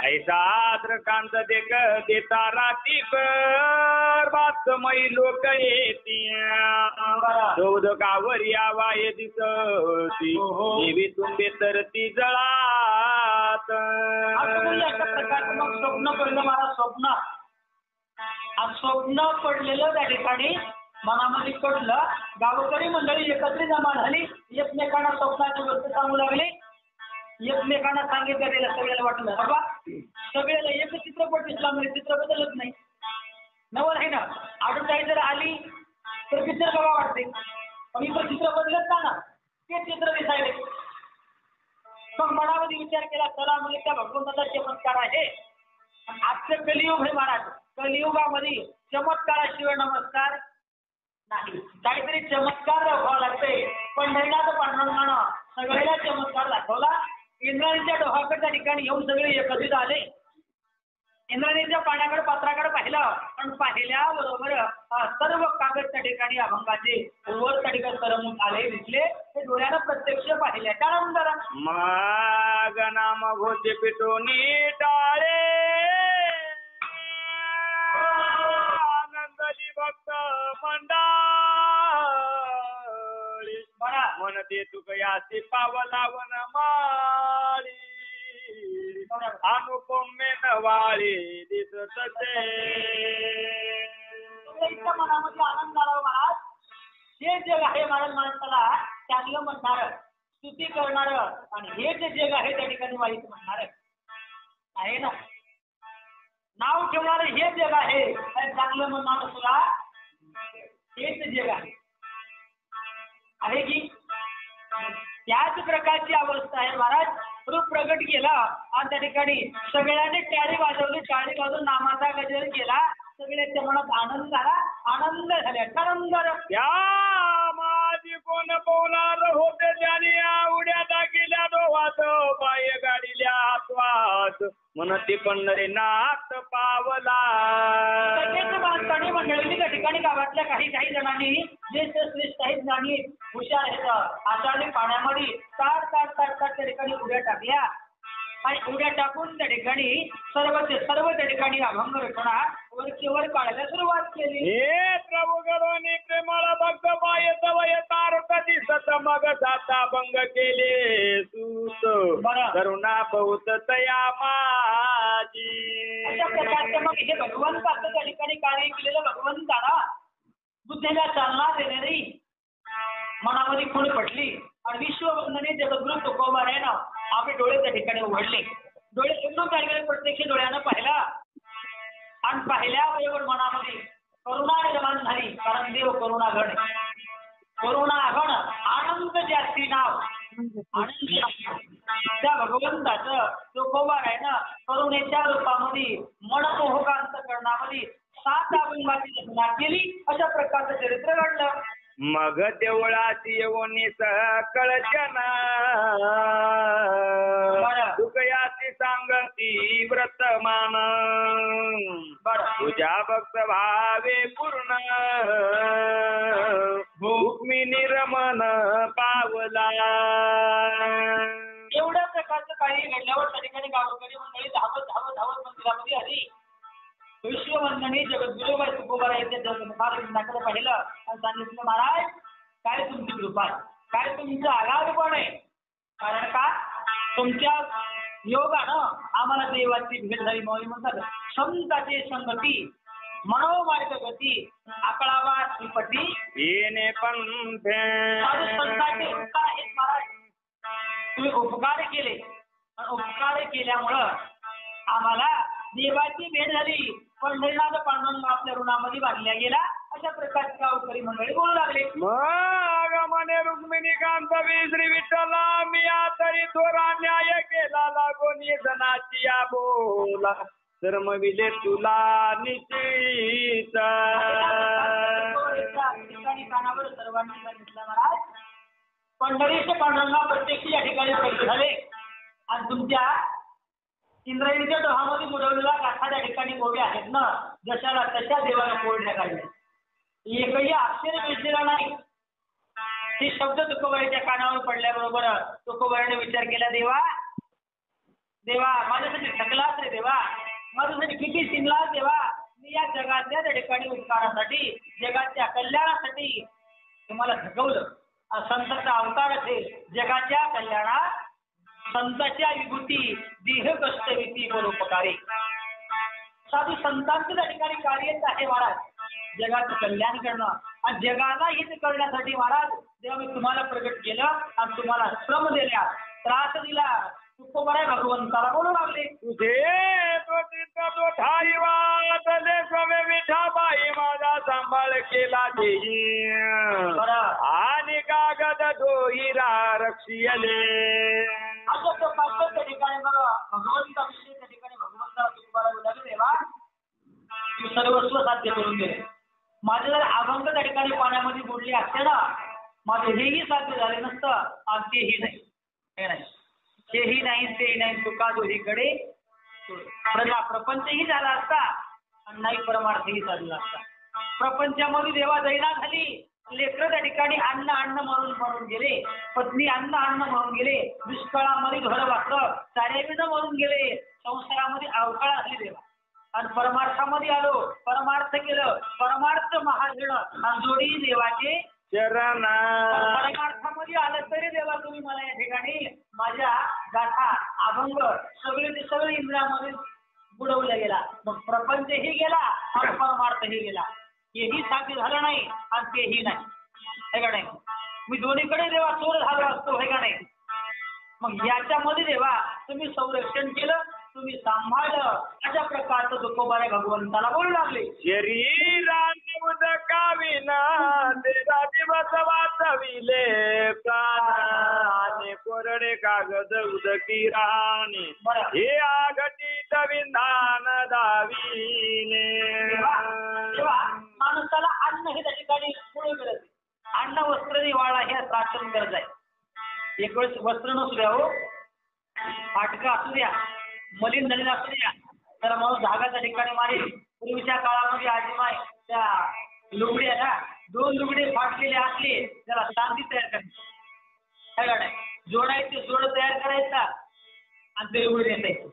ऐसा आद्रकांत देख देता राती कर बातमयी लोक येती चौद कावर यावा ये दिसती देवी तुंबे तर ती जळात. मग स्वप्न पडलं मला स्वप्न स्वप्न पडलेलं त्या ठिकाणी मनामध्ये पडलं. गावकरी मंडळी एकत्रित जमा झाली. एकमेकांना स्वप्नाची गोष्ट सांगू लागली. एकमेकांना सांगितलं गेलं. सगळ्याला वाटलं बाबा सगळ्याला एक चित्रपट दिसला म्हणजे चित्र बदलत नाही. नवल आहे ना. आडूताई जर आली तर पिक्चर बघा वाटते पण इथं चित्र बदलत का ना ते चित्र दिसायले. मग मनामध्ये विचार केला चला म्हणजे त्या भगवंताचा चमत्कार आहे. आजचं कलियुग आहे महाराज. कलियुगामध्ये चमत्काराशिवाय नमस्कार नाही. काहीतरी चमत्कार दाखवावा लागते. पंढरीनाथ पांडुरंगानं सगळ्याला चमत्कार दाखवला. इंद्राणीच्या डोहाकडच्या ठिकाणी येऊन सगळे एकत्रित आले. इंद्राणीच्या पाण्याकडे पात्राकडे पाहिलं पण पाहिल्याबरोबर सर्व कागद त्या ठिकाणी अभंगाचे वर त्या ठिकाणी तरंगून आले दिसले. ते डोळ्यानं प्रत्यक्ष पाहिले. त्यानंतर मग नाम भोते पिटोनी टाळे आनंदली भक्त मंडळी म्हणते तुकयासी पावला वनमाळी अनुपमे नवाळी दिसत ते मनामध्ये आनंद आला महाराज. हे जग आहे महाराज माणसाला चांगलं म्हणणार स्तुती करणार आणि हे जे जग आहे त्या ठिकाणी वाईट म्हणणार आहे ना. नाव ठेवणार हे जग आहे चांगलं म्हणणार सुद्धा हेच जग आहे की. त्याच प्रकारची अवस्था आहे महाराज. रूप प्रगट केला आणि त्या ठिकाणी सगळ्यांनी टाळी वाजवली. टाळी वाजवून नामाचा गजर केला. सगळ्याच्या मनात आनंद झाला. आनंद झाल्यानंतर त्या माझी कोण बोलणार होते त्याने उड्या टाकल्या डोहात बाय गाडील्या हातवात म्हणते पंढरी नाथ पावला. माणसाने मंडळींनी त्या ठिकाणी गावातल्या काही जणांनी जे श्रेष्ठ आहेत ज्ञानी हुशार आहेत अशा पाण्यामध्ये ताट त्या ठिकाणी उड्या टाकल्या आणि उड्या टाकून त्या ठिकाणी सर्व त्या ठिकाणी अभंग रचना वरचेवर काढायला सुरुवात केली. हे प्रभू गरोनी प्रेमाला भक्त पाय तवय तारकती सत मग जाता भंग केले सूत करुणा बहुत तया माझी. अशा प्रकारचं मग हे भगवंताचं त्या ठिकाणी कार्य केलेलं भगवंताला बुद्धीला चालना देणारी मनामध्ये खूण पडली आणि विश्ववंदने जगद्गुरु तुकोबारायनं आपले डोळे त्या ठिकाणी उघडले. डोळे एकदम त्या प्रत्यक्ष डोळ्यानं पाहिला आणि पाहिल्याबरोबर मनामध्ये करुणा निर्माण झाली. कारण देव करुणागण करुणागण आनंद जास्ती नाव आनंद त्या भगवंताचं तुकोबारायनं करुणेच्या रूपामध्ये मनमोहकांतकरणामध्ये 7 अभंगाची रचना केली. अशा प्रकारचं चरित्र घडलं. मग देवळाची येऊनी सकळचना तुकयाची सांगती व्रतमान तुझ्या भक्त भावे पूर्ण भूमी निर्मन पावला. एवढ्या प्रकारचं काही घडल्यावर त्या ठिकाणी गावकरी मंडळी धावत मंदिरामध्ये आली. विश्ववंदनी जगद्गुरू तुकोबारायांच्या जन्माकडे पाहिलं आणि सांगितलं महाराज काय तुमची कृपा काय तुमचं आगाधपण आहे. कारण का तुमच्या योगानं आम्हाला देवाची भेट झाली. मौली म्हणतात संताची संगती मनोमार्ग गती आकळावा श्रीपती येणे पंथ. संतांचे उपकार आहेत महाराज. तुम्ही उपकार केले आणि उपकार केल्यामुळं आम्हाला देवाची भेट झाली. पंढरीनाथ पांडुरंग आपल्या ऋणामध्ये बांधल्या गेला. अशा प्रकारची गावकरी मंडळी बोलू लागले. मग म्हणे रुक्मिणी कांत श्री विठ्ठला मी तरी थोरा न्याय केला लागून जनाची या बोला धर्म विले तुला निश्चित. कानावर सर्वांनी सांगितलं महाराज पंढरीचे पांडुरंगा प्रत्यक्ष या ठिकाणी प्रकट झाले आणि तुमच्या इंद्रायणीच्या डोहामध्ये बुडवलेला गाठा त्या ठिकाणी गोवे आहेत ना जशाला तशा देवाला कोरड्या काढल्या. एकही अक्षर विसरला नाही. हे शब्द तुकोबाईच्या कानावर पडल्याबरोबर तुकोबाईने विचार केला देवा माझ्यासाठी थकलाच रे देवा. किती शिमला देवा मी या जगातल्या त्या ठिकाणी उपकारासाठी जगाच्या कल्याणासाठी तुम्हाला झगवलं. संतांचा अवतार असेल जगाच्या कल्याणात संतांच्या विभूती देह कष्टविती परोपकारी. साधू संतांचं त्या ठिकाणी कार्यच आहे महाराज जगाचं कल्याण करणं आणि जगाला हित करण्यासाठी महाराज जेव्हा मी तुम्हाला प्रगट केलं आणि तुम्हाला श्रम दिल्या त्रास दिला तुकोबाराय भगवंताला बोलू लागले. तुझे तो चित्त तो ठाई वाचले स्वामी विठाबाई माझा सांभाळ केला देई आणि कागद तो हिरा रक्षियले. असं तो पाच त्या ठिकाणी बघा भगवंता विषयी त्या ठिकाणी भगवंताला तुकोबाराय लागले देवा तू सर्वस्व साध्य करून दे. माझे जर अभंग त्या ठिकाणी पाण्यामध्ये बुडले असते ना माझे हेही साध्य झाले नसतं आणि तेही नाही हे नाही हेही नाही ते नाही तुका दोहीकडे प्रपंचही झाला असता आणि नाही परमार्थही साधला असता. प्रपंचामध्ये देवा दैना झाली लेकरं त्या ठिकाणी अन्न अन्न मरून गेले पत्नी अन्न म्हणून गेले दुष्काळामध्ये घर वाचलं चार्याविनं मरून गेले संसारामध्ये अवकाळ झाली देवा आणि परमार्थामध्ये आलो परमार्थ केलं परमार्थ महाजन आणि जोडी देवाचे चरण. परमार्थामध्ये आलं तरी देवा तुम्ही मला या ठिकाणी माझ्या गाथा अभंग सगळे इंद्रियामध्ये बुडवला गेला. मग प्रपंचही गेला आणि परमार्थही गेला. हेही साध्य झालं नाही आणि तेही नाही हे का नाही. मी दोन्हीकडे देवा चोर झालो असतो हे का नाही. मग याच्यामध्ये देवा तुम्ही संरक्षण केलं तुम्ही सांभाळलं अशा प्रकारचं तुकोबाराय भगवंताला बोलू लागले. शरीराने उदकाविना तेरा दिवस वाचविले प्राण कोरडे कागद उदकी राहणे हे आघटित विधान दाविले. माणसाला अन्न हे त्या ठिकाणी पुढे गरज आहे. अन्न वस्त्र निवाळा हे राशन गरज आहे. एक वेळेस वस्त्र नसू द्या हो फाटका असू द्या मलिन झालेला असू द्या तर माणूस धागाच्या ठिकाणी मारेल. पूर्वीच्या काळामध्ये आजीमाय त्या लुगडे ना 2 लुगडे फाटलेले असले त्याला चांदी तयार करायची जोडायचे जोड तयार करायचा आणि ते लुगडे नेसायचे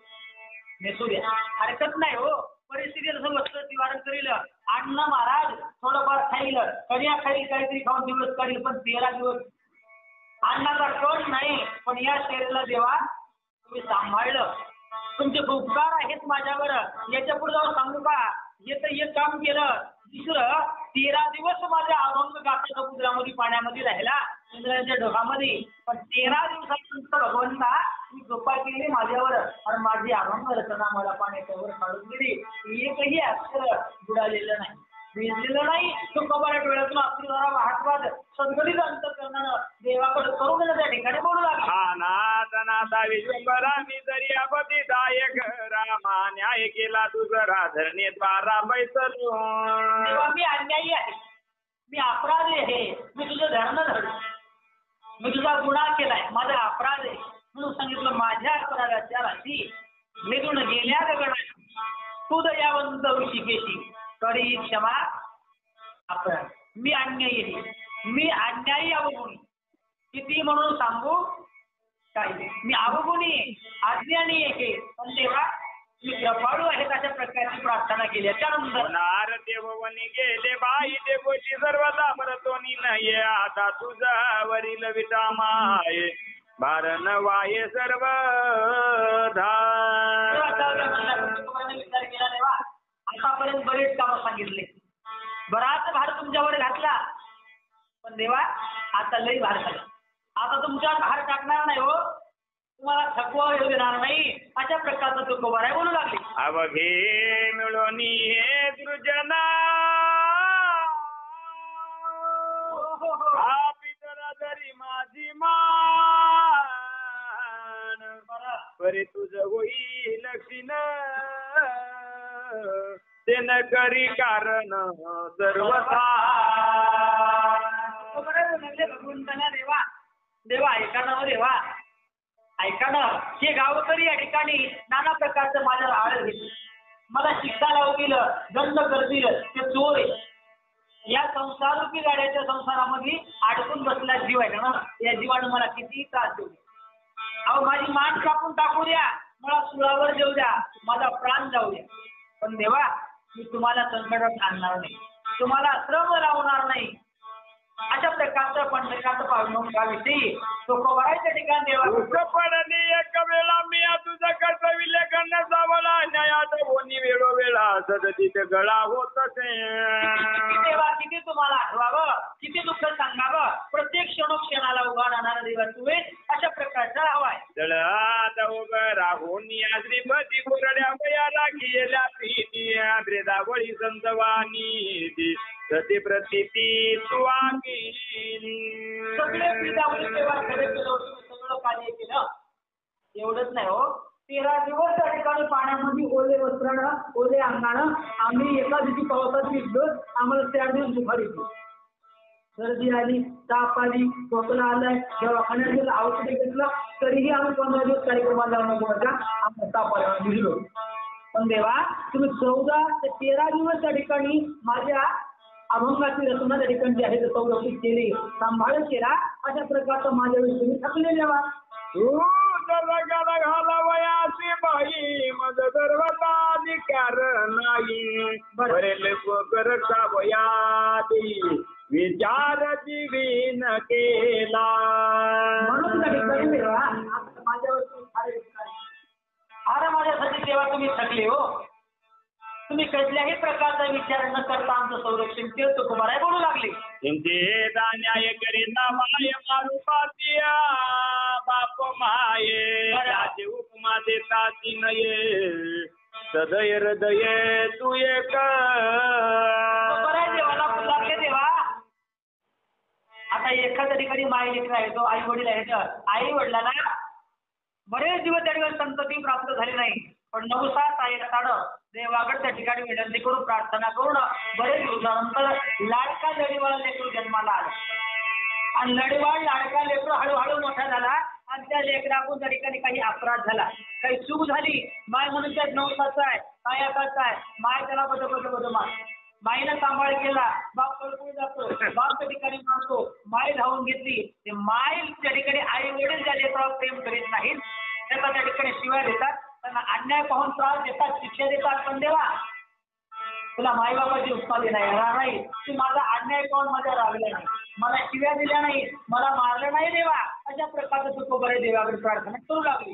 नेसू द्या हरकत नाही हो. परिस्थिती जसं वस्त्र निवारण करील अन्न महाराज थोडंफार खाईल कन्या खाईल काहीतरी खाऊन दिवस काढील पण 13 दिवस अन्नाचा कण नाही. पण या शरीराला देवा तुम्ही सांभाळलं तुमचे उपकार आहेत माझ्यावर. याच्या पुढे जाऊन सांगू का हे तर एक काम केलं दुसरं 13 दिवस माझ्या अभंग गाथा समुद्रामध्ये पाण्यामध्ये राहिला इंद्राच्या ढोकामध्ये पण 13 दिवसानंतर भगवंता मी कृपा केली माझ्यावर आणि माझी अभंग रचना मला पाण्याच्या वर काढून दिली. एकही अक्षर बुडालेलं नाही भिजलेलं नाही. तुकोबाराय डोळ्यातून अश्रूधारा वाहतवाद सद्गतीत अंतःकरणानं देवाकडे करून त्या ठिकाणी बोलू लागला. नाथा विश्वंभरा मी जरी अपती दायक रामा न्याय केला तुझं राधरणे द्वारा बैसलो. तेव्हा मी अन्यायी आहे मी अपराधी आहे मी तुझं धरण धरलं मी तुझा गुन्हा केलाय माझा अपराध आहे म्हणून सांगितलं. माझ्या अपराधाच्या राशी भेटून गेल्या गगना तू दयावंत ऋषिकेशी करी क्षमा अपराध. मी अन्यायी अवगुणी किती म्हणून सांगू काय मी अवगुणी अज्ञानी आहे पण देवा मी कृपाळू आहे अशा प्रकारची प्रार्थना केली. त्यानंतर देववनी गेले बाई देवची सर्वदा भरतोनी नाही आता तुझा वरील विटामाय भारण वाये सर्व विचार केला देवा आतापर्यंत बरेच कामं सांगितले बराच भार तुमच्यावर घातला पण देवा आता लई भार झाला. आता तुमच्यावर भार टाकणार नाही हो तुम्हाला थकवा येऊ देणार नाही अशा प्रकारचा तुकोबाराय बोलू लागले. अवघे मिळून हे सृजना हा पितरा जरी माझी मान परी तुझ होई लक्षीन ते न करी कारण सर्वथा. भगवंताना देवा देवा ऐका ना देवा ऐका ना हे गावकरी या ठिकाणी नाना प्रकारचं माझ्यावर आळ घेतलं मला शिक्षा लावतील दंड करतील ते चोर आहे. या संसारूपी गाड्याच्या संसारामध्ये अडकून बसला जीव आहे ना या जीवानं मला किती त्रास देऊ अहो माझी मान कापून टाकू द्या मला सुळावर देऊ द्या माझा प्राण जाऊ द्या पण देवा मी तुम्हाला संकटात आणणार नाही, तुम्हाला श्रम लावणार नाही. अशा प्रकारचं पंढरकाचं पावनोकाविषयी तुकोबाराच्या ठिकाणी देवा पडली एक वेळा मी तुझं कर्तव्य करण्यास जावला न्यायात होणी वेळोवेळा सदतीत गळा होत देवा किती तुम्हाला आठवावं, किती दुःख सांगावं, प्रत्येक क्षणाला उभा राहणारा देवा तू अशा प्रकारचा हवाय. तळात उभं राहून या श्रीपती गुरड्या वयाला गेल्या प्रीती ब्रेदावळी संतवानी सती प्रतिती तू सगळे पितावळी तेव्हा खरे केलं, सगळं कार्य केलं. एवढंच नाही हो, 13 दिवस त्या ठिकाणी पाण्यामध्ये ओले वस्त्रानं ओले अंगानं आम्ही एका दिवशी पावसात भिजलो. आम्हाला 4 दिवस दुखार येतो, सर्दी आली, ताप आली, खोकला आलाय, दवाखान्यात गेलं, औषध घेतलं, तरीही आम्ही 15 दिवस कार्यक्रमाला आमचा ताप आला भिजलो. पण देवा तुम्ही 14 ते 13 दिवस त्या ठिकाणी माझ्या अभंगाची रचना त्या ठिकाणी आहे संरक्षित केली, सांभाळ केला. अशा प्रकारचं माझ्यावेळी तुम्ही थकले देवा. घालावयाची बाई मज सर्वता अधिकार नाही बरेल करता वयादी विचार जीवीन केला. म्हणून त्या ठिकाणी देवा माझ्यावरती अरे माझ्यासाठी देवा तुम्ही थकले हो. तुम्ही कसल्याही प्रकारचा विचार न करता आमचं संरक्षण केलं. तुकोबाराय बोलू लागले न्याय करीता माय मारू पातिया बाप माये राजे उपमा देता ती नये सदय हृदय तू एक देवाला लागले देवा. आता एखाद्या ठिकाणी माय लेकर आहे, तो आई वडील आहेत, आई वडिलांना बरेच दिवस त्या ठिकाणी संतती प्राप्त झाली नाही, पण 9-7 सायकाळं देवाकडे त्या ठिकाणी विनंती करून प्रार्थना करून बरेच दिवसानंतर लाडका लढीवाळ लेकरू जन्माला आला. आणि लढीवाळ लाडका लेकरू हळूहळू मोठा झाला आणि त्या लेकराकडून त्या ठिकाणी काही अपराध झाला, काही चूक झाली. माय म्हणून त्यात 9-7 आहे, सायकाचा आहे, माय त्याला बदल मार. माईनं सांभाळ केला, बाप पळपून जातो, बाप त्या ठिकाणी मारतो, माय धावून घेतली. ते माय त्या ठिकाणी आई वडील त्या लेकरावर प्रेम करीत नाहीत, त्याचा त्या ठिकाणी शिवाय देतात, त्यांना अन्याय पाहून त्रास देतात, शिक्षा देतात. पण देवा तुला माई बाबाची उत्पादी नाही, तू माझा अन्याय पाहून माझ्या रागला नाही, मला शिव्या दिल्या नाही, मला मारलं नाही देवा. अशा प्रकारचं तुकोबाराय देवाकडे प्रार्थना करू लागली.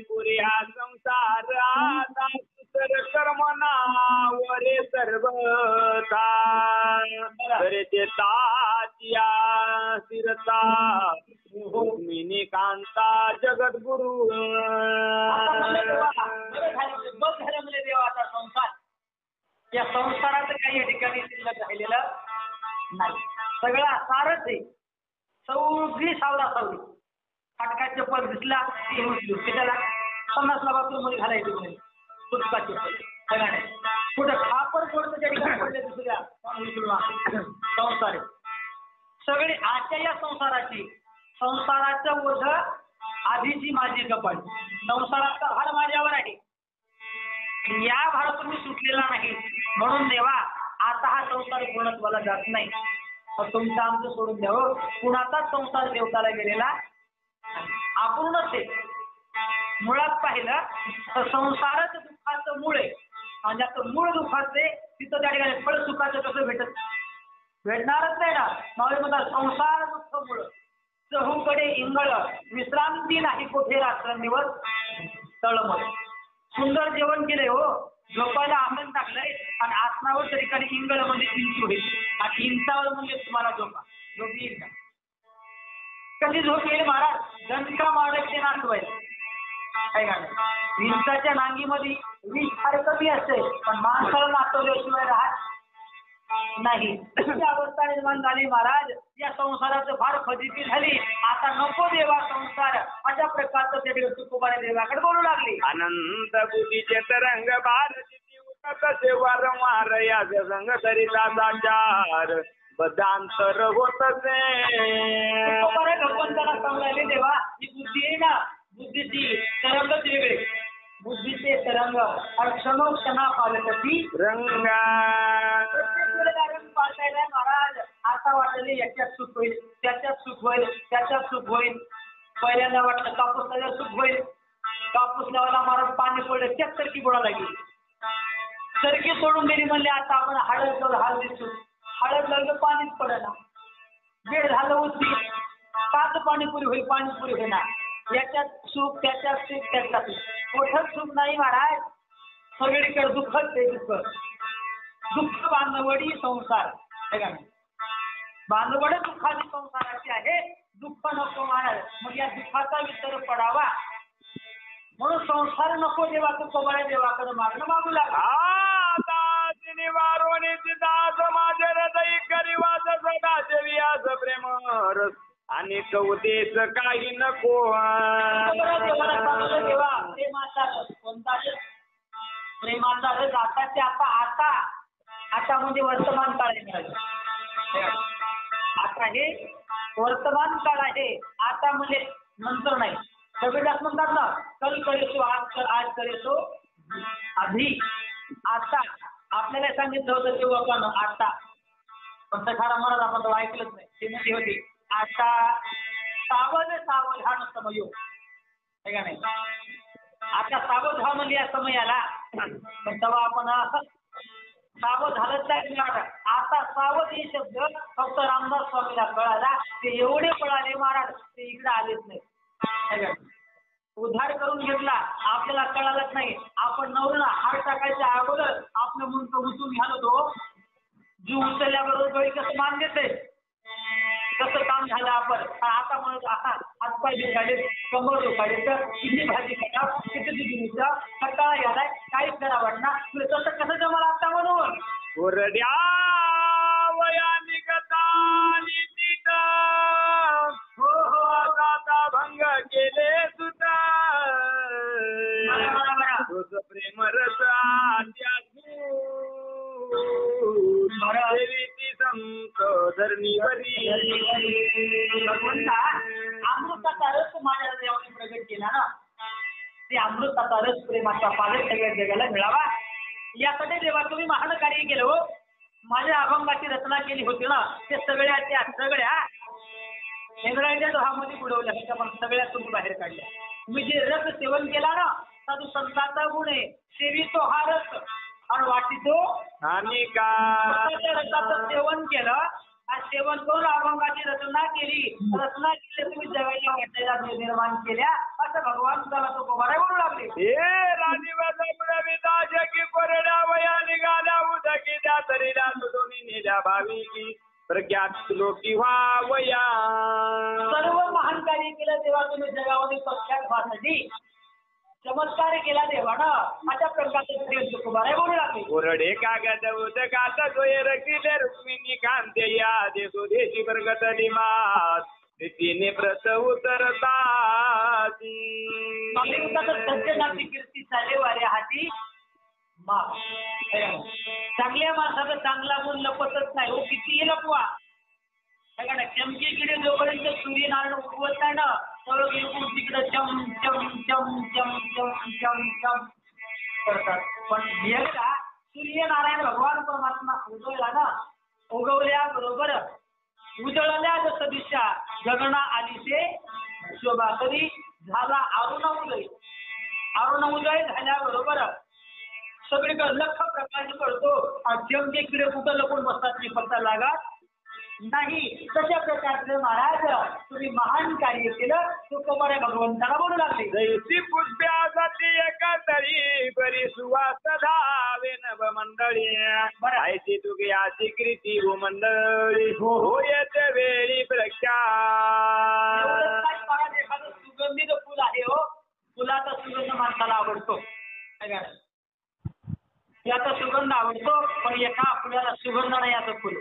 पुरे हा संसार कर्मना वरे सर्वता तरे ते ताजिया स्थिरता भूमिनी कांता जगद्गुरु. बस झालं म्हणजे देवाचा संसार, या संसाराचं काही या ठिकाणी शिल्लक राहिलेलं नाही, सगळा सारच आहे. सगळी सावली फाटका चप्पल दिसला त्याला 50 बाथरूम मध्ये घालायची म्हणे, फुटका चप्पल कुठं खापर सोडतं त्या ठिकाणी पडले दुसऱ्या संसार. सगळी आजच्या या संसाराचं ओझ आधीची माझी कपाळ, संसाराचा भार माझ्यावर आहे, या भारातून मी सुटलेला नाही. म्हणून देवा आता हा संसार पूर्णत्वाला जात नाही, तुमचं आमचं सोडून द्यावं. कुणाचाच संसार देवताला गेलेला अपूर्णच आहे. मुळात पाहिलं तर संसारच दुःखाचं मूळ आहे, आणि ज्याचं मूळ दुःखाचे तिथं त्या ठिकाणी फळ सुखाचं कसं भेटणारच नाही ना. मावळे म्हणतात संसार दुःख मूळ चहूकडे इंगळ विश्रांती नाही कुठे रात्रंदिवस तळमळ. सुंदर जेवण केलंय हो, झोपायला आसन टाकलंय आणि आसनावर त्या ठिकाणी इंगळ म्हणजे इंच होईल आणि इंचावर म्हणजे तुम्हाला झोप येईल का? कशी झोप येईल महाराज? दणका मारक ते नाचवायचं काय का? इंचाच्या नांगीमध्ये वीज फार कमी असते, पण माणसाला नाचवल्याशिवाय राहत नाही. अशी अवस्था निर्माण झाली महाराज. या संसाराचं फार फजिती झाली. आता नको देवा संसार. अशा प्रकारचं ते तुकोबाराय देवाकडे बोलू लागले. अनंत बुद्धीचे तरंग भारती उतसे वारंवार या संग करीता साचार बदांतर होतसे. तुकोबाराय भगवंताला सांगायले देवा ही बुद्धी आहे ना, बुद्धीची तरंगच वेगळे. बुद्धीचे तरंग क्षणोक्षणा पालकती रंगा पाळताय महाराज. आता वाटले याच्यात सुख होईल, त्याच्यात सुख होईल, त्याच्यात सुख होईल. पहिल्यांदा वाटलं कापूस लावल्यावर सुख होईल, कापूस लावायला महाराज पाणी पडलं त्यात तर की बुडा लागेल. सरकी सोडून दिली म्हणले आता आपण हळद लावलं हळद दिसू हळद लावलं पाणीच पडेना वेळ झालं होती काच पाणीपुरी होईल पाणीपुरी होईना याच्यात सुख त्याच्यात सुख त्याच्यात मोठं सुख नाही महाराज सगळीकडे दुःखच ते दुःख बांधवडी संसार बांधवड दुःखाची संसाराची आहे दुःख नको महाराज मग या दुःखाचा विसर पडावा म्हणून संसार नको देवा तू कबळे देवाकडे मागणं मागू लागला माझे हृदय करीवास सदा देवियास प्रेम रस आणि कवतेच काही नको देवा प्रेमाचा रस कोणता प्रेमाचा रस आताचे आता आता म्हणजे वर्तमान काळ आहे आता हे वर्तमान काळ आहे आता म्हणजे नंतर नाही कबीरदास म्हणतात ना कल करेसो आज करेसो आधी आता आपल्याला सांगितलं होतं तेव्हा पण आता पण सखारा महाराज आपण तो ऐकलंच नाही ते म्हणते होती आता सावध हा नुसतं योग आहे का नाही आता सावध हा म्हणजे या समयाला पण तेव्हा आपण सावध झालंच नाही आता सावध हे शब्द फक्त रामदास स्वामीला कळाला ते एवढे पळाले महाराज ते इकडे आलेच नाही उद्धार करून घेतला आपल्याला कळालंच नाही आपण नवऱ्याला हार टाकायच्या अगोदर आपलं म्हणतो उचलून घ्याल होतो जीव उचलल्याबरोबर गळी कसं मान देते कसं काम झालं आपण आता म्हणत हातपाय दुखायले कमर दुखायले तर किती भाजी करा किती दिवसा कंटाळा घ्यालाय काहीच करा वाटणार तुला तसं कसं जमलं आता म्हणून कोरड्या वयानी कथा हो आता भंग केले सुद्धा प्रेम रस संत धरणीवरी अमृताचा रस माझ्या देवाने प्रगट केला ना ते अमृताचा रस प्रेमाचा पालक सगळ्या जगाला मिळावा यासाठी देवा तुम्ही महान कार्य केलं हो माझ्या अभंगाची रचना केली होती ना ते सगळ्या त्या सगळ्या इंद्रायच्या दोहामध्ये बुडवल्या होत्या पण सगळ्या तुम्ही बाहेर काढल्या तुम्ही जे रस सेवन केला ना साधू संतांचा गुण आहे सेवी तो हा रस आणि वाटीतो आणि का रसाचं सेवन केलं आणि सेवन करून अभंगाची रचना केली तुम्ही जगाच्या वाटायला निर्माण केल्या असं भगवान तुला तो कोमारा म्हणू लागले हे राणीवादा जगी कोरड्या वया निघाल्या उदकी त्या तरीला सुटोनी नेल्या भावी की प्रख्यात लोकी व्हावया सर्व महान कार्य केलं तेव्हा तुम्ही जगामध्ये प्रख्यात व्हासाठी चमत्कार केला देवानं अशा प्रकारचे तुकोबारा बोलू लागले कोरडे कागद उदकात सोयर किले रुक्मिणी कांते या देशो देशी प्रगत निमास तिने प्रत उतरता सज्जनाची कीर्ती चाले वाऱ्या हाती चांगल्या माणसाचा चांगला गुण लपतच नाही हो कितीही लपवा चमकीकडे जोपर्यंत सूर्यनारायण उगवत नाही ना तर तिकडे चम चम चम चम चम चम चम करतात पण एकदा सूर्यनारायण भगवान परमात्मा उगवला ना उगवल्याबरोबर उजळल्या जसं दिशा गगना आली ते शोभा कधी झाला अरुण उदय झाल्याबरोबर सगळीकडे लख प्रकाश पडतो चमकीकडे कुठं लपून बसतात नाही फक्त लागत नाही तशा प्रकारचे महाराज तुम्ही महान कार्य केलं तो कमरे भगवंताला बोलू लागले जैसी पुष्प्यासाठी एका तरी बरी सुवास धावे नभ मंडळी बरायची तुझी याची कृती हो मंडळी हो येते वेळी प्रख्यात एखादं सुगंधित फुल आहे हो फुलाचा सुगंध माणसाला आवडतो याचा सुगंध आवडतो पण एका फुलाला सुगंध नाही असं फुल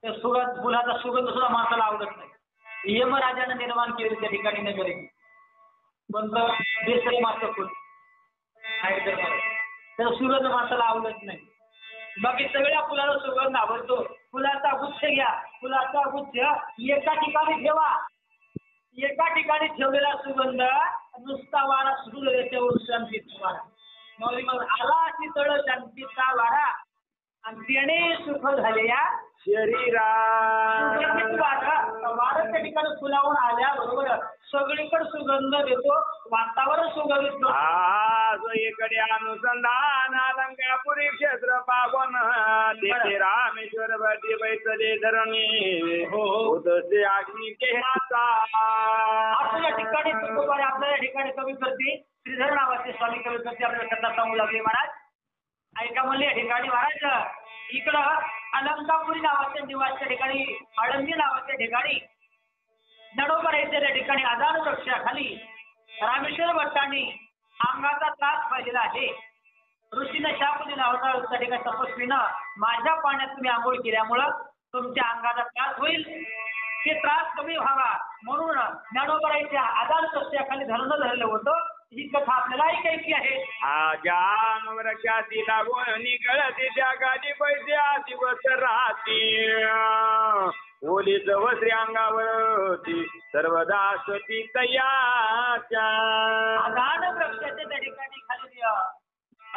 त्या फुलाचा सुगंध सुद्धा माणसाला आवडत नाही यमराजानं निर्माण केले त्या ठिकाणी नगरी कोणतं बेसरेमाचं फुल त्याचा सुगंध माणसाला आवडत नाही बाकी सगळ्या फुलाला सुगंध आवडतो फुलाचा गुच्छ घ्या फुलाचा गुच्छ एका ठिकाणी ठेवा एका ठिकाणी ठेवलेला सुगंध नुसता वारा सुरू त्याच्यावर शांतीचा वारा मग आला अशी तळ शांतीचा वारा आणि त्याने सुख झाले या शरीरा वारा त्या ठिकाणी फुलावून आल्याबरोबर सगळीकडे सुगंध देतो वातावरण सुगवित आज इकडे अनुसंधान अलंकापुरी क्षेत्र पावन तेथे रामेश्वर भटी बैसले धरणी उदसे अग्नी केहाचा. आपण या ठिकाणी तुकोबाने आपल्या या ठिकाणी कविकृती श्रीधर नावाचे स्वामी कविकृती आपल्याला कथा सांगू लागले महाराज. ऐका म्हणले या ठिकाणी महाराज इकडं अलंकापुरी नावाच्या निवासच्या ठिकाणी आळंदी नावाच्या ठिकाणी नडोबा राहायच्या त्या ठिकाणी आधार वृक्षाखाली रामेश्वर भट्टांनी अंगाचा त्रास पाहिलेला आहे. ऋषीनं शाप दिला होता त्या ठिकाणी तपस्वीनं माझ्या पाण्यात तुम्ही आंघोळ केल्यामुळं तुमच्या अंगाचा त्रास होईल. ते त्रास कमी व्हावा म्हणून ज्ञानोबा राहायच्या आधार वृक्षाखाली धरणं धरलं होतं. ही कथा आपल्याला ऐकायची आहे. जानवरच्या लागून निघळते त्या गाडी पैसे आधी बस राहती ओलीच वस्त्री अंगावरती सर्वदा सती तयाच्या. आधार वृक्षाच्या त्या ठिकाणी खाली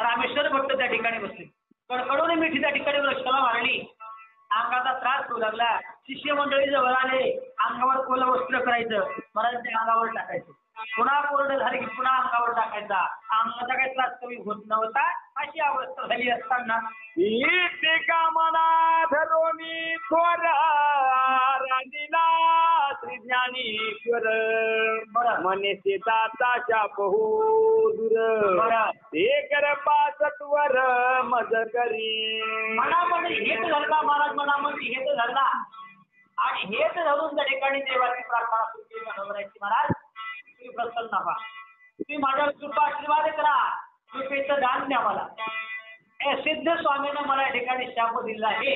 रामेश्वर भट्ट त्या ठिकाणी बसले. कडकडून मिठी त्या ठिकाणी वृक्षाला मारली. अंगाचा त्रास होऊ लागला. शिष्य मंडळी जवळ आले. अंगावर कोलं वस्त्र करायचं महाराजांच्या अंगावर टाकायचं. पुन्हा कोरडं झाले की पुन्हा अंगावर टाकायचा. अंगाचा काही त्रास कमी होत नव्हता. अशी अवस्था झाली असताना इथे कामना धरोनी थोर रांदिला श्री ज्ञानेश्वर मने सीताचा शाप हो दूर ते कर पासटवर मज करी. मनामध्ये हेच धरला महाराज. मनामध्ये हेच धरला आणि हेच धरून त्या ठिकाणी देवाची प्रार्थना सुरू करायची. महाराज तुम्ही प्रसन्न व्हा. तुम्ही माझ्या कृपा आशीर्वाद करा. कृपेचं दान द्या मला. हे सिद्ध स्वामीनं मला या ठिकाणी शाप दिला आहे.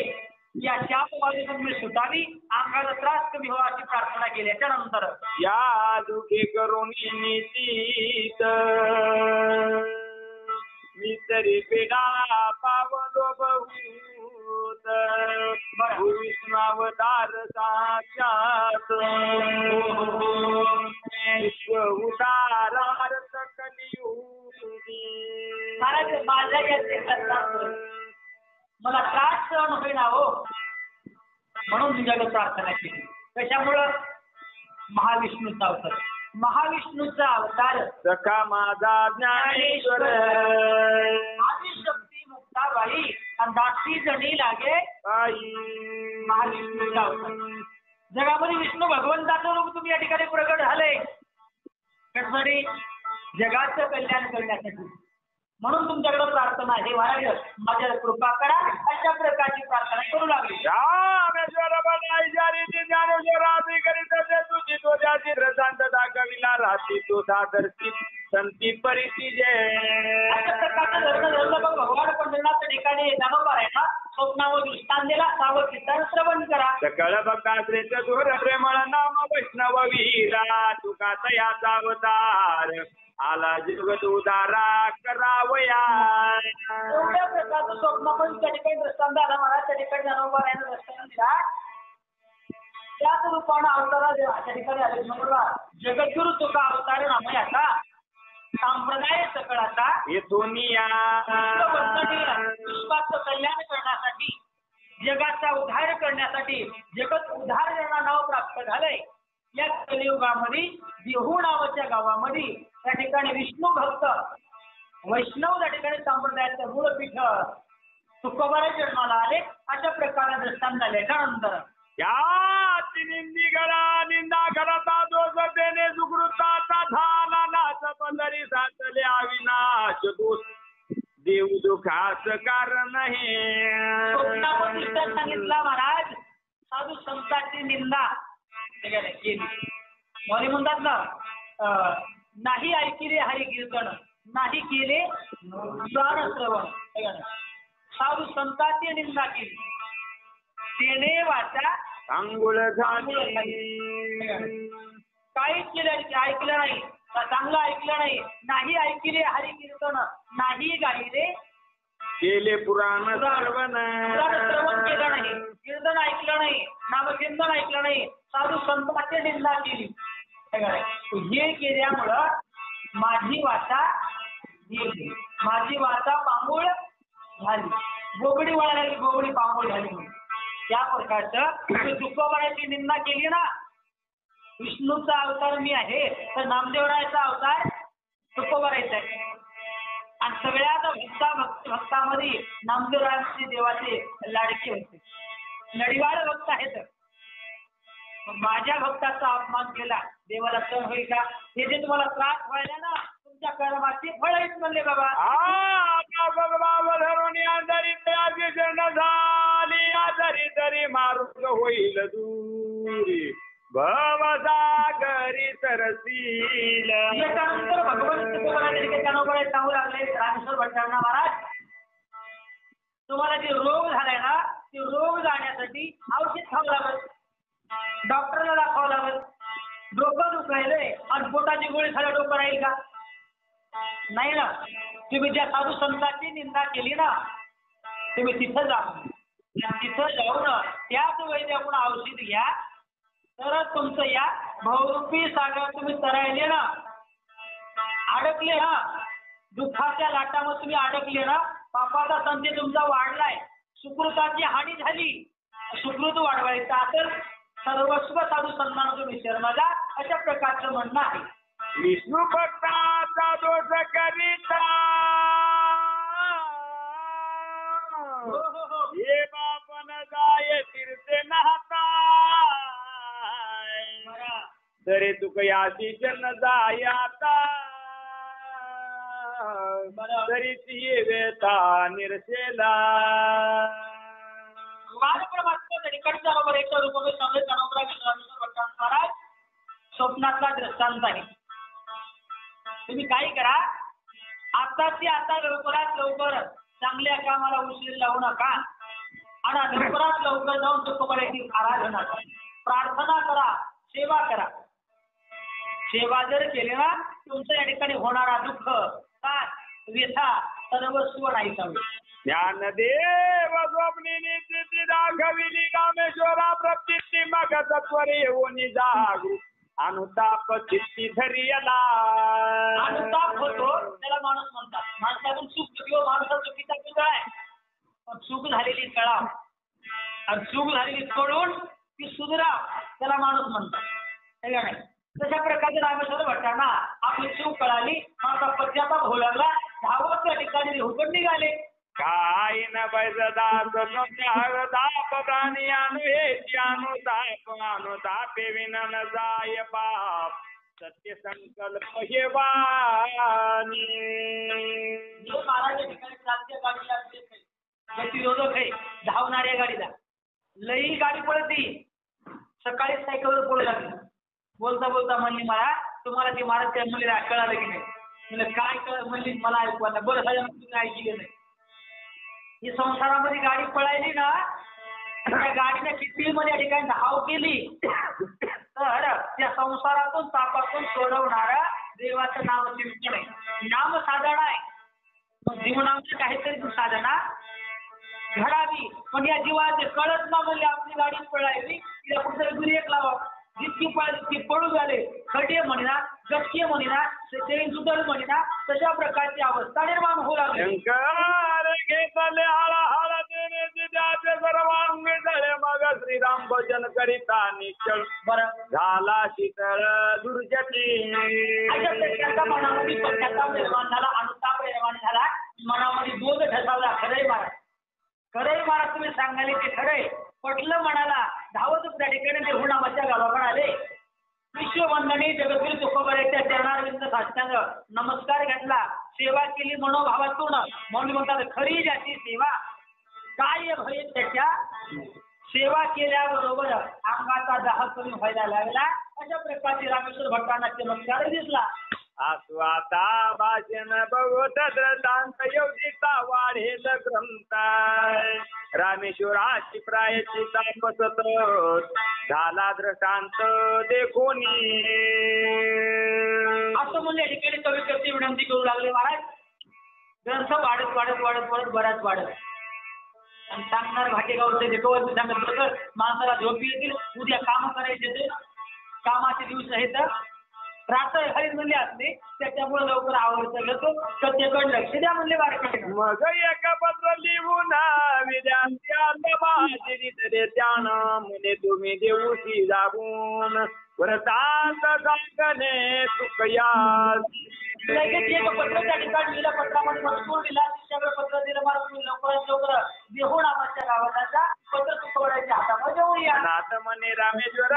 या शापवादीतून मी सुटावी. अंगाचा त्रास कमी व्हावा अशी प्रार्थना केल्याच्या नंतर या दुखे करून नितीत मी तरी पेडा पावलो बहुत विष्णावतार साक्षात विश्व उदारार्थ कलियुगी. महाराज माझ्या मला त्रास सहन होईना हो म्हणून तुझ्याकडे प्रार्थना केली. कशामुळं महाविष्णूचा अवतार. महाविष्णूचा अवतार सखा माझा ज्ञानेश्वर आदिशक्ती मुक्ताबाई आणि दासी जणी लागे आई. महाविष्णूचा अवतार. जगामध्ये विष्णू भगवंताचं रूप तुम्ही या ठिकाणी प्रगट झाले कशासाठी? जगाचं कल्याण करण्यासाठी. म्हणून तुमच्याकडे प्रार्थना आहे. महाराज माझ्या कृपा करा अशा प्रकारची प्रार्थना करू लागली. रामेश्वर बनायची ज्ञानेश्वर आधी करीत तुझी तुझ्याची रसांत दाखविला राहती तो सादरती संती परिती जय. अशा प्रकारचं धरणं धरलं बघ. भगवान पंढरनाथ ठिकाणी ज्ञानोबा आहे ना स्वप्नावर दृष्टांत दिला. सावध चित्तानं श्रवण करा. सकळ भक्ता श्रेष्ठ धुर प्रेमळ नाम वैष्णव वीरा तुका तयाचा अवतार आला जगत उदारा करावया. एवढ्या प्रकारचं स्वप्नामध्ये त्या ठिकाणी दृष्टांत आला. मला त्या ठिकाणी ज्ञानोबा राहायला दृष्टांत दिला. त्याच रूपानं अवतारा त्या ठिकाणी आले. जगद्गुरु तुका अवतार नामयाचा संप्रदाय सकळाचा येथून विश्वाचं कल्याण करण्यासाठी जगाचा उद्धार करण्यासाठी जगत उद्धार करणारं नाव प्राप्त झालंय. या कलियुगामध्ये देहू नावाच्या गावामध्ये त्या ठिकाणी विष्णू भक्त वैष्णव त्या ठिकाणी संप्रदायाचं मूळपीठ तुकोबारा जन्माला आले. अशा प्रकारे दृष्टांत झाल्याच्या नंतर निंदा करता दोष देणे सुकृताचा झाला नाच पंधरी साचले अविनाश दोष देव दुखाच कारण स्वप्नामध्ये सांगितला महाराज साधू संतांची निंदा केली. म्हणून म्हणतात ना नाही ऐकिले हरी कीर्तन नाही केले पुराण श्रवण. साधू संतांची निंदा केली तेने वाचा अंघोळ झाली. काहीच केलं ऐकलं नाही. चांगलं ऐकलं नाही. नाही ऐकले हरी कीर्तन नाही गायले केले पुराण श्रवण केलं नाही. कीर्तन ऐकलं नाही. नामकीर्तन ऐकलं नाही. साधू संतांची निंदा केली. हे केल्यामुळं माझी वाचा गेली. माझी वाचा पांगुळ झाली. बोबडी वळायला लागली. बोबडी पांगुळ झाली. त्या प्रकारचं तुकोबाराची निंदा केली ना. विष्णूचा अवतार मी आहे तर नामदेवरायाचा अवतार तुकोबा राहायचंय. आणि सगळ्यात भक्तामध्ये नामदेवरायांचे देवाचे लाडके होते. नडीवाळ भक्त आहेत. माझ्या भक्ताचा अपमान केला देवाला सण होईल का? हे जे तुम्हाला त्रास व्हायला ना तुमच्या कर्माचे फळ आहेत म्हणले बाबा. धरून आजारी तयारी झाली आजारी तरी मार्ग होईल दूरी भवसागरी तरसील. याच्यानंतर भगवान तुकोबाला सांगू लागले रामेश्वर भट्टांना, महाराज तुम्हाला जे रोग झालाय ना ते रोग जाण्यासाठी औषध खावं लागत, डॉक्टरला दाखवावं लागत. डोकं दुखायलंय आणि पोटाची गोळी खायला डोकं राहील का? नाही ना. तुम्ही ज्या साधू संतांची निंदा केली ना तुम्ही तिथं जा. तिथं जाऊन त्याच वैद्याकडून औषध घ्या तर तुमचं या बहुरूपी सागर तुम्ही तरायले ना, अडकले ना, दुःखाच्या लाटामध्ये तुम्ही अडकले ना, पापाचा संचय तुमचा वाढलाय, सुकृताची हानी झाली, सुकृत वाढवायचा असेल सर्वस्व साधू संतांना तुम्ही शरण जा, अशा प्रकारचं म्हणणं आहे. विष्णू भक्ताचा दोष करिता हे बापन जाय तीर्थे नाहता तरी तुक याची जन जाय आता तरी ती वेता निरसेला. महाराज स्वप्नातला दृष्टांत आहे. तुम्ही काय करा आता लवकरात लवकर चांगल्या कामाला उशीर लावू नका आणि लवकरात लवकर जाऊन तुकोबाची आराधना करा, प्रार्थना करा, सेवा करा. सेवा जर केली ना तुमचं या ठिकाणी होणारा दुःख ताण व्यथा सर्वस्व नाही चालू. ज्ञानदेव स्वप्नी राघविली कामेश्वरा प्रत्यिष्ठी मग तत्वरे होनी जागृ अनुताप चित्ती धरियला. अनुताप होतो त्याला माणूस म्हणतात. माणसातून चूक किंवा माणसा चुकीचा चूक आहे पण चूक झालेली कळा आणि चूक झालेली कळून ती सुधरा त्याला माणूस म्हणतात. तशा प्रकारचे रामेश्वर भट्टांना आपली चूक कळाली, माझा पश्चाताप होऊ लागला, धावत त्या ठिकाणी हुकून निघाले. काय न बैजदास दाप प्राणी अनु हे अनुतापे विनन जाय बाप सत्य संकल्प हे वाणी. जो महाराज ठिकाणी चालते गाडीला गतिरोधक आहे धावणाऱ्या गाडीला लई गाडी पळती. सकाळी सायकलवर पळू लागली. बोलता बोलता म्हणली मला तुम्हाला ते महाराज त्या मुलीला कळालं की नाही? म्हणजे काय कळ म्हणली मला ऐकू आता बरं झालं तुम्ही ऐकली नाही. ही संसारामध्ये गाडी पळायली ना त्या गाडीने किती मध्ये या ठिकाणी धाव केली तर त्या संसारातून तापातून सोडवणारा देवाचं नाम चिंतन आहे, नाम साधना आहे. मग जीवनामध्ये काहीतरी साधना घडावी पण या जीवाचे कळत ना म्हणजे आपली गाडी पळायली तिला कुठेतरी ब्रेक लावा. जितकी पळाली ती पळू झाले खडे म्हणिना गटके म्हणिना ट्रेन सुटल म्हणिना तशा प्रकारची अवस्था निर्माण होऊ लागली. शंकर घेतले हळा हळा देणे जिजाचे सर्वांगी झाले मग श्रीराम भजन करिता निश्चळ बरं झाला शीतळ दुर्जटी. मनामध्ये पश्चाताप निर्माण झाला, अनुताप निर्माण झाला, मनामध्ये बोध ठसावला. खरंय महाराज तुम्ही सांगाले ते खरंय पटलं म्हणाला. धावत त्या ठिकाणी ते हुणामाच्या गावाकडे आले. विश्ववंदनी जगद्गुरु तुकोबाराच्या चरणारविंद साष्टांग नमस्कार घातला, सेवा केली मनोभावातून. म्हणून म्हणतात खरी ज्याची सेवा काय भय त्याच्या सेवा केल्याबरोबर अंगाचा दाह कमी व्हायला लागला. अशा प्रकारचे रामेश्वर भट्टांना चमत्कार दिसला. आस्वाता भाषण बघत दृष्टांत योगिता वाढेल ग्रंथ रामेश्वराची प्रायची तापसत झाला दृष्टांत देखोनी. असं म्हणजे ठिकाणी कवी करते विनंती करू लागले महाराज. ग्रंथ वाढत वाढत वाढत वाढत बऱ्याच वाढत आणि सांगणार भाटेगावचे देखवत सांगत बसत माणसाला झोपी येतील. उद्या काम करायचे कामाचे दिवस आहेत रात्र हरीत म्हणले असते त्याच्यामुळे लवकर आवडतं घेतो सत्तेकडे लक्ष द्या म्हणले बारकाईने. मग एक पत्र लिहून विद्यार्थी त्यान म्हणे तुम्ही देऊशी जाऊन व्रतात सांगणे तुकया लगेच एक पत्र त्या ठिकाणी लिहिलं पत्रामध्ये मजकूर दिला शिष्याकडे पत्र दिलं मला तुम्ही लवकरात लवकर देहून आमच्या गावाचा पत्र तुकवड्याच्या हातामध्ये होऊया नाथ म्हणे रामेश्वर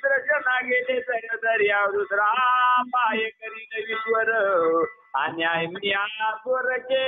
दर्शना गेले सर दर्या दुसरा पाय करीन विश्वर अन्याय मी आसुर के